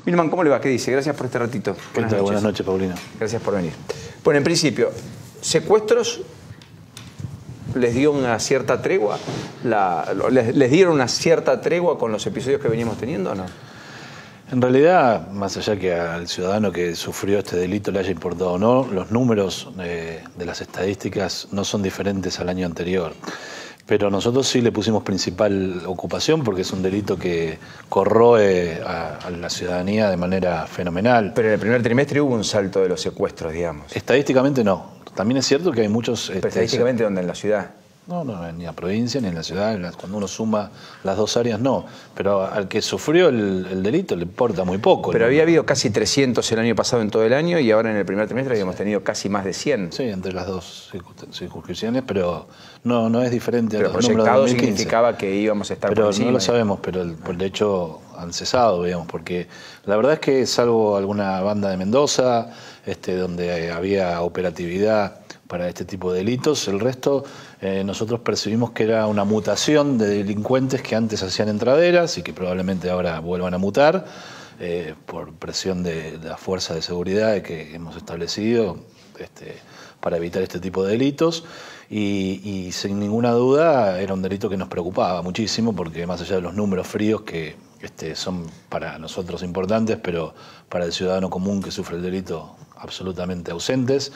Milman, ¿cómo le va? ¿Qué dice? Gracias por este ratito. Buenas noches, Paulino. Gracias por venir. Bueno, en principio, secuestros les dio una cierta tregua, les dieron una cierta tregua con los episodios que venimos teniendo, ¿o no? En realidad, más allá que al ciudadano que sufrió este delito le haya importado o no, los números de las estadísticas no son diferentes al año anterior. Pero nosotros sí le pusimos principal ocupación porque es un delito que corroe a la ciudadanía de manera fenomenal. Pero en el primer trimestre hubo un salto de los secuestros, digamos. Estadísticamente no. También es cierto que hay muchos... ¿Pero estadísticamente dónde? ¿En la ciudad? No, ni en la provincia ni en la ciudad. Cuando uno suma las dos áreas, no. Pero al que sufrió el delito le importa muy poco. Pero había habido casi 300 el año pasado en todo el año y ahora en el primer trimestre habíamos tenido casi más de 100. Sí, entre las dos circunscripciones, pero no es diferente a los números de 2015. Proyectado significaba que íbamos a estar por encima. No lo sabemos, pero por el hecho han cesado, digamos, porque la verdad es que salvo alguna banda de Mendoza, donde había operatividad para este tipo de delitos, el resto nosotros percibimos que era una mutación de delincuentes que antes hacían entraderas y que probablemente ahora vuelvan a mutar por presión de la fuerza de seguridad que hemos establecido para evitar este tipo de delitos y sin ninguna duda era un delito que nos preocupaba muchísimo porque más allá de los números fríos que son para nosotros importantes, pero para el ciudadano común que sufre el delito absolutamente ausentes.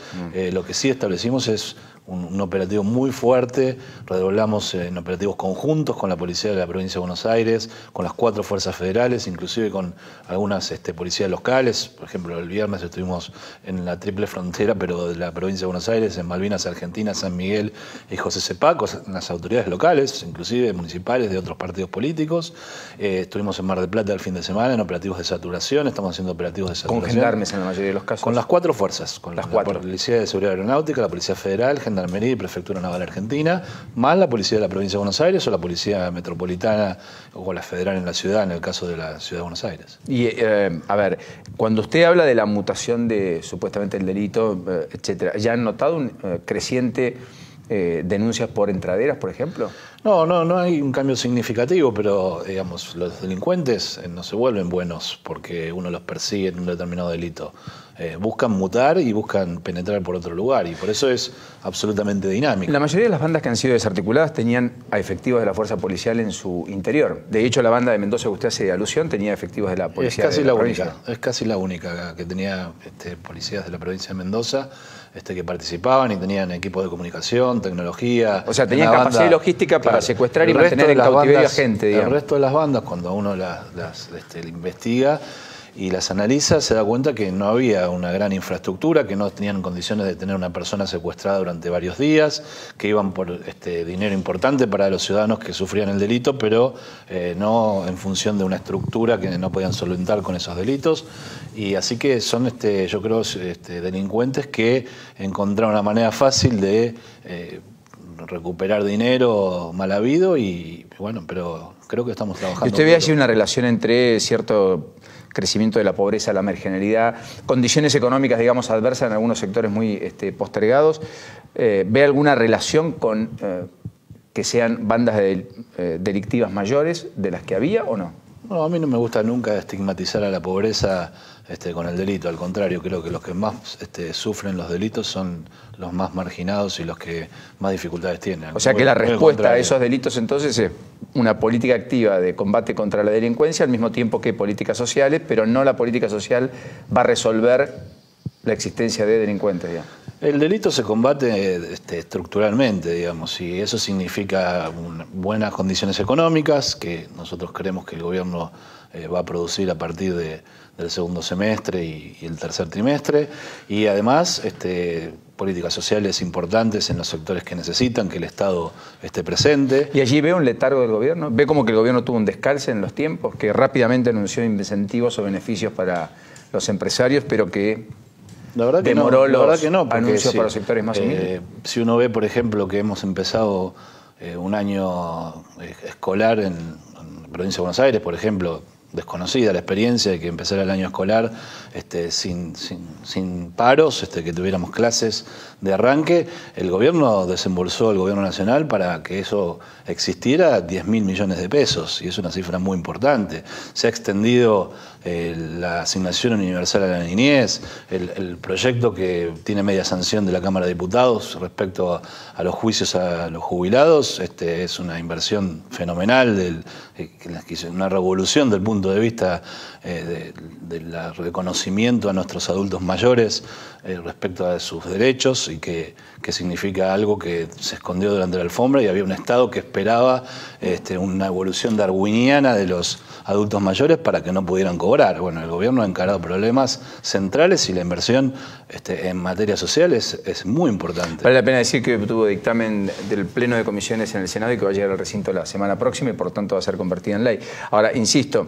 Lo que sí establecimos es un operativo muy fuerte, redoblamos en operativos conjuntos con la policía de la provincia de Buenos Aires, con las 4 fuerzas federales, inclusive con algunas policías locales. Por ejemplo, el viernes estuvimos en la triple frontera, pero de la provincia de Buenos Aires, en Malvinas, Argentina, San Miguel y José Cepá, con las autoridades locales, inclusive municipales de otros partidos políticos. Estuvimos en Mar del Plata el fin de semana en operativos de saturación, estamos haciendo operativos de saturación. ¿Con gendarmes en la mayoría de los casos? Con las 4 fuerzas, con las la Policía de Seguridad Aeronáutica, la Policía Federal, Gendarmería y Prefectura Naval Argentina, más la Policía de la Provincia de Buenos Aires o la Policía Metropolitana o la Federal en la ciudad, en el caso de la Ciudad de Buenos Aires. Y, a ver, cuando usted habla de la mutación de supuestamente el delito, etcétera, ¿ya han notado un creciente denuncias por entraderas, por ejemplo? No hay un cambio significativo, pero digamos, los delincuentes no se vuelven buenos porque uno los persigue en un determinado delito. Buscan mutar y buscan penetrar por otro lugar y por eso es absolutamente dinámico. La mayoría de las bandas que han sido desarticuladas tenían a efectivos de la fuerza policial en su interior. De hecho, la banda de Mendoza que usted hace alusión tenía efectivos de la policía de la provincia. Es casi la única que tenía policías de la provincia de Mendoza que participaban y tenían equipos de comunicación, tecnología. O sea, tenían capacidad y logística para secuestrar y mantener en cautiverio a gente, digamos. El resto de las bandas, cuando uno las investiga y las analiza, se da cuenta que no había una gran infraestructura, que no tenían condiciones de tener una persona secuestrada durante varios días, que iban por dinero importante para los ciudadanos que sufrían el delito, pero no en función de una estructura que no podían solventar con esos delitos. Y así que son, yo creo, delincuentes que encontraron una manera fácil de recuperar dinero mal habido y bueno, pero creo que estamos trabajando. ¿Y usted ve allí una relación entre cierto crecimiento de la pobreza, la marginalidad, condiciones económicas, digamos, adversas en algunos sectores muy postergados? ¿Ve alguna relación con que sean bandas delictivas mayores de las que había o no? No, a mí no me gusta nunca estigmatizar a la pobreza con el delito. Al contrario, creo que los que más sufren los delitos son los más marginados y los que más dificultades tienen. O sea que la respuesta a esos delitos entonces es una política activa de combate contra la delincuencia al mismo tiempo que políticas sociales, pero no la política social va a resolver la existencia de delincuentes, digamos. El delito se combate estructuralmente, digamos, y eso significa buenas condiciones económicas, que nosotros creemos que el gobierno va a producir a partir del segundo semestre y el tercer trimestre, y además políticas sociales importantes en los sectores que necesitan, que el Estado esté presente. ¿Y allí ve un letargo del gobierno? ¿Ve como que el gobierno tuvo un descalce en los tiempos, que rápidamente anunció incentivos o beneficios para los empresarios, pero que la verdad que demoró los anuncios para los sectores más humildes? Si uno ve, por ejemplo, que hemos empezado un año escolar en la provincia de Buenos Aires, por ejemplo, desconocida la experiencia de que empezara el año escolar sin paros, que tuviéramos clases de arranque. El gobierno desembolsó, el gobierno nacional, para que eso existiera, 10.000 millones de pesos, y es una cifra muy importante. Se ha extendido la asignación universal a la niñez, el proyecto que tiene media sanción de la Cámara de Diputados respecto a los juicios a los jubilados, es una inversión fenomenal, una revolución del punto de vista del reconocimiento a nuestros adultos mayores respecto a sus derechos, y que significa algo que se escondió durante la alfombra, y había un Estado que esperaba una evolución darwiniana de los adultos mayores para que no pudieran cobrar. Bueno, el gobierno ha encarado problemas centrales, y la inversión en materia social es muy importante. Vale la pena decir que tuvo dictamen del Pleno de Comisiones en el Senado y que va a llegar al recinto la semana próxima, y por tanto va a ser convertida en ley. Ahora, insisto,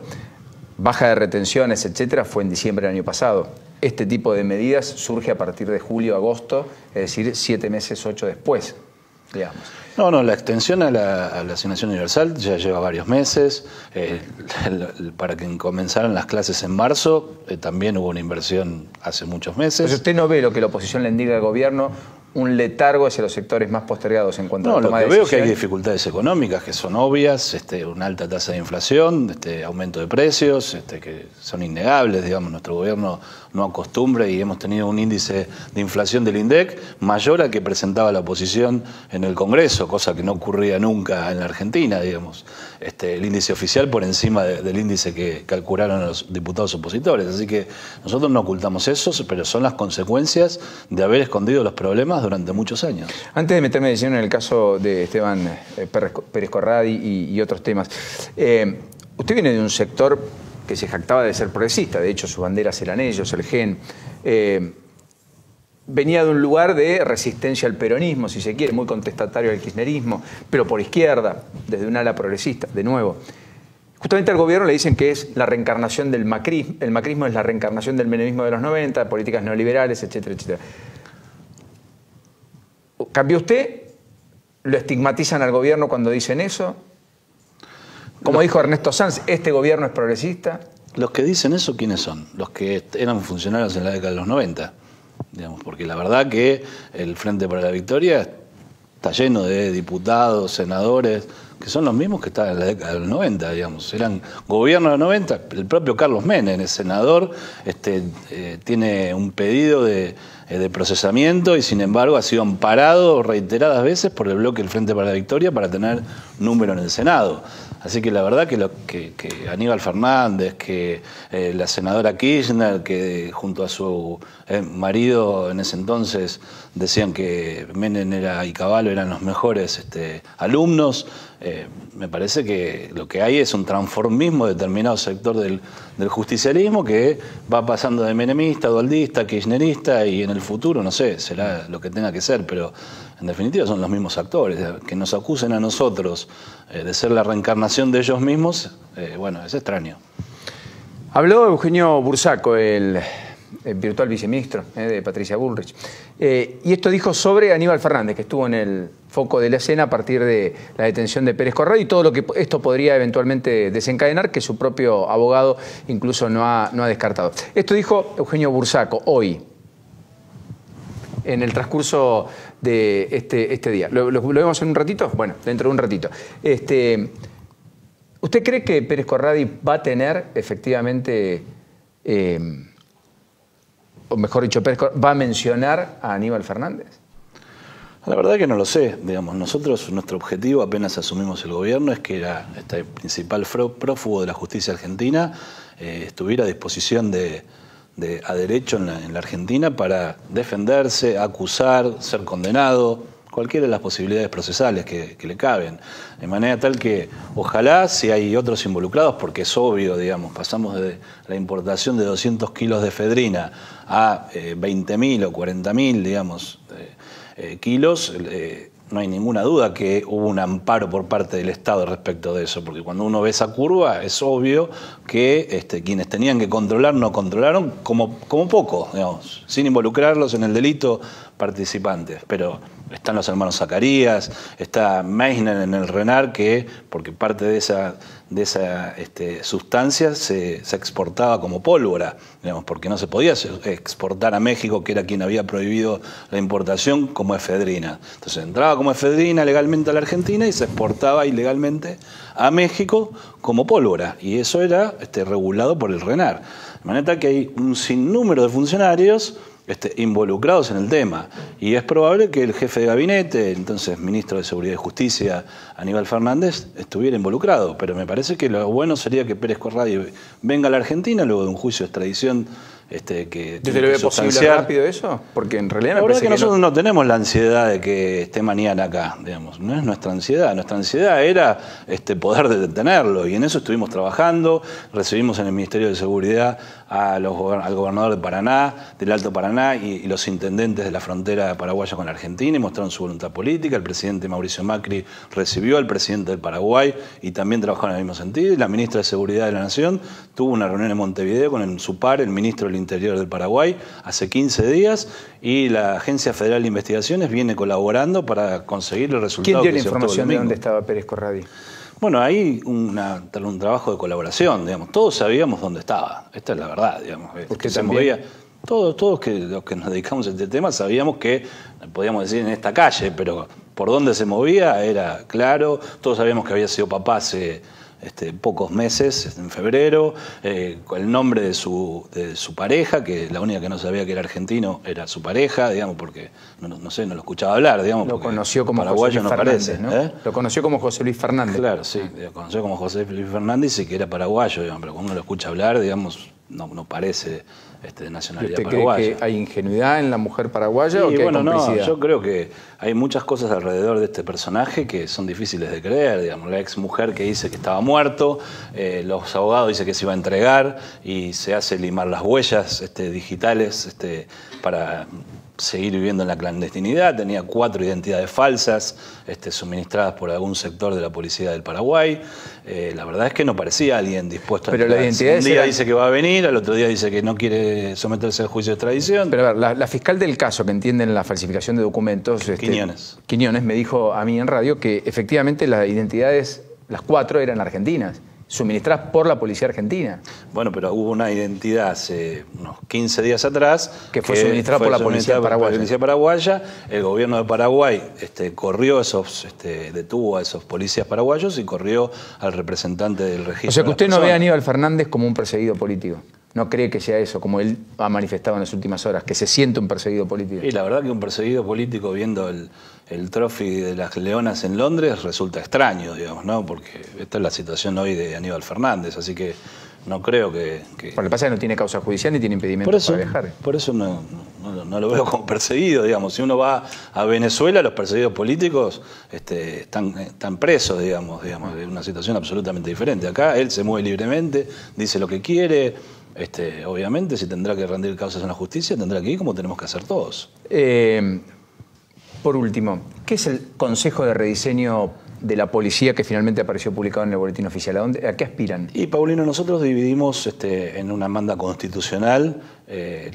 baja de retenciones, etcétera, fue en diciembre del año pasado. Este tipo de medidas surge a partir de julio, agosto, es decir, 7 meses, 8 después, digamos. No, la extensión a la asignación universal ya lleva varios meses. Para que comenzaran las clases en marzo, también hubo una inversión hace muchos meses. Pero usted no ve lo que la oposición le indica al gobierno, un letargo hacia los sectores más postergados en cuanto a la toma de decisiones. No, lo que veo es que hay dificultades económicas que son obvias, una alta tasa de inflación, aumento de precios, que son innegables, digamos. Nuestro gobierno no acostumbra, y hemos tenido un índice de inflación del INDEC mayor al que presentaba la oposición en el Congreso, cosa que no ocurría nunca en la Argentina, digamos. El índice oficial por encima del índice que calcularon los diputados opositores. Así que nosotros no ocultamos eso, pero son las consecuencias de haber escondido los problemas durante muchos años. Antes de meterme de lleno en el caso de Esteban Pérez Corradi y otros temas, usted viene de un sector que se jactaba de ser progresista, de hecho sus banderas eran ellos, el GEN. Venía de un lugar de resistencia al peronismo, si se quiere, muy contestatario al kirchnerismo, pero por izquierda, desde un ala progresista, de nuevo. Justamente al gobierno le dicen que es la reencarnación del macrismo, el macrismo es la reencarnación del menemismo de los 90, políticas neoliberales, etcétera, etcétera. ¿Cambió usted? ¿Lo estigmatizan al gobierno cuando dicen eso? Como dijo Ernesto Sanz, ¿este gobierno es progresista? Los que dicen eso, ¿quiénes son? Los que eran funcionarios en la década de los 90. Digamos, porque la verdad que el Frente para la Victoria está lleno de diputados, senadores, que son los mismos que estaban en la década de los 90, digamos. Eran gobierno de los 90, el propio Carlos Menem, el senador, tiene un pedido de procesamiento, y sin embargo ha sido amparado reiteradas veces por el bloque del Frente para la Victoria para tener número en el Senado. Así que la verdad que Aníbal Fernández, que la senadora Kirchner, que junto a su marido en ese entonces decían que Menem y Cavallo eran los mejores alumnos, me parece que lo que hay es un transformismo de determinado sector del justicialismo que va pasando de menemista, dualdista, kirchnerista, y en el futuro, no sé, será lo que tenga que ser, pero en definitiva son los mismos actores. Que nos acusen a nosotros de ser la reencarnación de ellos mismos, bueno, es extraño. Habló Eugenio Bursaco, el virtual viceministro de Patricia Bullrich, y esto dijo sobre Aníbal Fernández, que estuvo en el foco de la escena a partir de la detención de Pérez Corradi, y todo lo que esto podría eventualmente desencadenar, que su propio abogado incluso no ha descartado. Esto dijo Eugenio Bursaco hoy, en el transcurso de este día. ¿Lo vemos en un ratito? Bueno, dentro de un ratito. ¿Usted cree que Pérez Corradi va a tener efectivamente, o mejor dicho, va a mencionar a Aníbal Fernández? La verdad que no lo sé. Digamos, nuestro objetivo apenas asumimos el gobierno es que este principal prófugo de la justicia argentina estuviera a disposición a derecho en la Argentina para defenderse, acusar, ser condenado, cualquiera de las posibilidades procesales que le caben. De manera tal que ojalá, si hay otros involucrados, porque es obvio, digamos, pasamos de la importación de 200 kilos de efedrina a 20.000 o 40.000, digamos, kilos, no hay ninguna duda que hubo un amparo por parte del Estado respecto de eso, porque cuando uno ve esa curva es obvio que quienes tenían que controlar no controlaron, como poco, digamos, sin involucrarlos en el delito participantes. Pero están los hermanos Zacarías, está Meissner en el RENAR, porque parte de de esa sustancia se exportaba como pólvora, digamos, porque no se podía exportar a México, que era quien había prohibido la importación, como efedrina. Entonces entraba como efedrina legalmente a la Argentina y se exportaba ilegalmente a México como pólvora, y eso era regulado por el RENAR. De manera que hay un sinnúmero de funcionarios involucrados en el tema, y es probable que el jefe de gabinete, entonces ministro de Seguridad y Justicia, Aníbal Fernández, estuviera involucrado, pero me parece que lo bueno sería que Pérez Corradi venga a la Argentina luego de un juicio de extradición que ¿Desde lo ve posible rápido eso? Porque en realidad la me verdad parece que nosotros no tenemos la ansiedad de que esté mañana acá, digamos. No es nuestra ansiedad. Nuestra ansiedad era poder detenerlo, y en eso estuvimos trabajando. Recibimos en el Ministerio de Seguridad al gobernador de Paraná, del Alto Paraná, y los intendentes de la frontera paraguaya con la Argentina, y mostraron su voluntad política. El presidente Mauricio Macri recibió al presidente del Paraguay y también trabajó en el mismo sentido. Y la ministra de Seguridad de la Nación tuvo una reunión en Montevideo con su par, el ministro del Interior del Paraguay, hace 15 días, y la Agencia Federal de Investigaciones viene colaborando para conseguir el resultado. ¿Quién dio la información de dónde estaba Pérez Corradi? Bueno, hay un trabajo de colaboración, digamos. Todos sabíamos dónde estaba. Esta es la verdad, digamos. ¿Usted se también? movía. Todos los que nos dedicamos a este tema sabíamos que, podíamos decir, en esta calle, pero por dónde se movía era claro. Todos sabíamos que había sido papá hace pocos meses, en febrero, con el nombre de su pareja, que la única que no sabía que era argentino era su pareja, digamos, porque no sé, no lo escuchaba hablar, digamos. Lo conoció como paraguayo José Luis no Fernández, parece, ¿no? Lo conoció como José Luis Fernández. Claro, sí, lo conoció como José Luis Fernández y que era paraguayo, digamos, pero cuando uno lo escucha hablar, digamos, no parece de nacionalidad paraguaya. ¿Cree que hay ingenuidad en la mujer paraguaya o que bueno, hay complicidad? No, yo creo que hay muchas cosas alrededor de este personaje que son difíciles de creer, digamos. La ex mujer que dice que estaba muerto, los abogados dicen que se iba a entregar y se hace limar las huellas digitales para seguir viviendo en la clandestinidad. Tenía 4 identidades falsas suministradas por algún sector de la policía del Paraguay. La verdad es que no parecía alguien dispuesto a Pero la identidad un día dice que va a venir, al otro día dice que no quiere someterse al juicio de extradición. Pero a ver, la fiscal del caso que entiende en la falsificación de documentos, Quiñones, me dijo a mí en radio que efectivamente las identidades, las 4 eran argentinas, suministradas por la policía argentina. Bueno, pero hubo una identidad hace unos 15 días atrás que fue suministrada por la policía paraguaya. El gobierno de Paraguay corrió detuvo a esos policías paraguayos y corrió al representante del registro. O sea que usted no ve a Aníbal Fernández como un perseguido político. ¿No cree que sea eso, como él ha manifestado en las últimas horas, que se siente un perseguido político? Y la verdad que un perseguido político viendo el trophy de las Leonas en Londres resulta extraño, digamos, ¿no? Porque esta es la situación hoy de Aníbal Fernández, así que no creo que... Por lo que pasa es que no tiene causa judicial ni tiene impedimento para viajar. Por eso no lo veo como perseguido, digamos. Si uno va a Venezuela, los perseguidos políticos están presos, digamos, de una situación absolutamente diferente. Acá él se mueve libremente, dice lo que quiere. Obviamente, si tendrá que rendir causas en la justicia, tendrá que ir como tenemos que hacer todos. Por último, ¿qué es el Consejo de Rediseño de la Policía que finalmente apareció publicado en el Boletín Oficial? ¿A qué aspiran? Y, Paulino, nosotros dividimos en una manda constitucional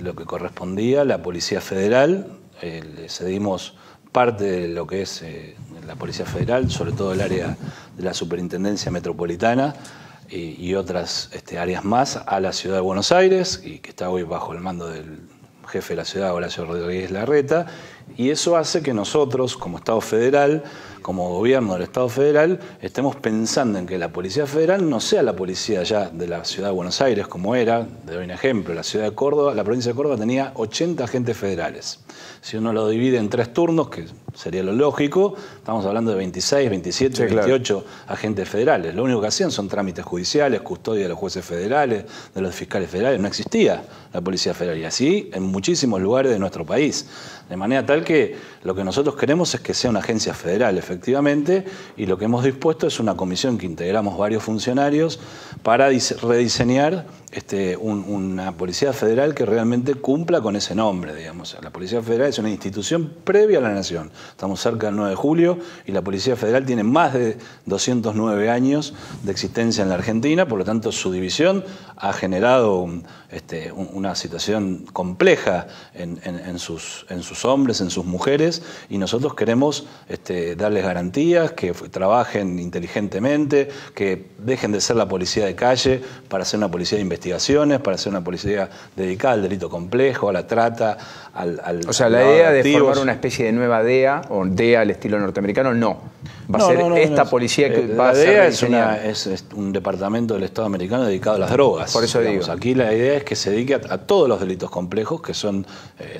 lo que correspondía a la Policía Federal. Le cedimos parte de lo que es la Policía Federal, sobre todo el área de la Superintendencia Metropolitana, y otras áreas más a la Ciudad de Buenos Aires, y que está hoy bajo el mando del jefe de la ciudad, Horacio Rodríguez Larreta, y eso hace que nosotros, como Estado federal, como gobierno del Estado federal, estemos pensando en que la Policía Federal no sea la policía ya de la Ciudad de Buenos Aires, como era. Le doy un ejemplo, la ciudad de Córdoba, la provincia de Córdoba tenía 80 agentes federales. Si uno lo divide en 3 turnos, que sería lo lógico, estamos hablando de 26, 27, sí, 28 agentes federales. Lo único que hacían son trámites judiciales, custodia de los jueces federales, de los fiscales federales. No existía la Policía Federal, y así en muchísimos lugares de nuestro país. De manera tal que lo que nosotros queremos es que sea una agencia federal, efectivamente, y lo que hemos dispuesto es una comisión que integramos varios funcionarios para rediseñar una Policía Federal que realmente cumpla con ese nombre, digamos. La Policía Federal es una institución previa a la nación. Estamos cerca del 9 de julio y la Policía Federal tiene más de 209 años de existencia en la Argentina, por lo tanto su división ha generado una situación compleja en sus hombres, en en sus mujeres, y nosotros queremos darles garantías, que trabajen inteligentemente, que dejen de ser la policía de calle para ser una policía de investigaciones, para ser una policía dedicada al delito complejo, a la trata, O sea, la idea de formar una especie de nueva DEA, o DEA al estilo norteamericano, no. Va a ser esta policía que va a ser rediseñada. Es un departamento del Estado americano dedicado a las drogas. Por eso digo. Aquí la idea es que se dedique a todos los delitos complejos, que son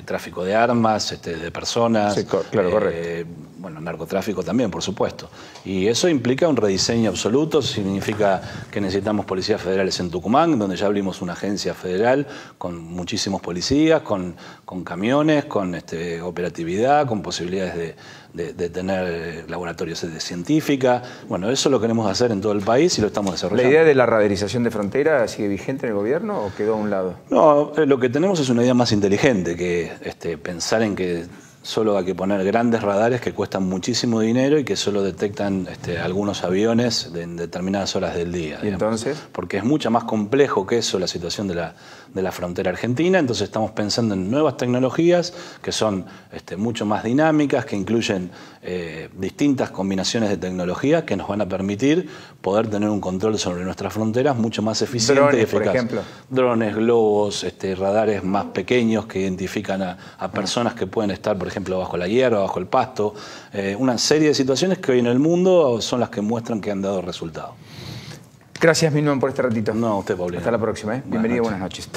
tráfico de armas, de personas. Sí, claro, correcto. Bueno, narcotráfico también, por supuesto. Y eso implica un rediseño absoluto, significa que necesitamos policías federales en Tucumán, donde ya abrimos una agencia federal con muchísimos policías, con camiones, con operatividad, con posibilidades de tener laboratorios de científica. Bueno, eso lo queremos hacer en todo el país y lo estamos desarrollando. ¿La idea de la radarización de frontera sigue vigente en el gobierno o quedó a un lado? No, lo que tenemos es una idea más inteligente que pensar en que solo hay que poner grandes radares que cuestan muchísimo dinero y que solo detectan algunos aviones en determinadas horas del día. ¿Y entonces? Porque es mucho más complejo que eso la situación de la frontera argentina, entonces estamos pensando en nuevas tecnologías que son mucho más dinámicas, que incluyen distintas combinaciones de tecnología que nos van a permitir poder tener un control sobre nuestras fronteras mucho más eficiente y eficaz. Por ejemplo. Drones, globos, radares más pequeños que identifican a personas que pueden estar, por ejemplo, bajo la hierba, bajo el pasto. Una serie de situaciones que hoy en el mundo son las que muestran que han dado resultado. Gracias, Milman, por este ratito. No, a usted, Paulino. Hasta la próxima. Bienvenido, buenas noches.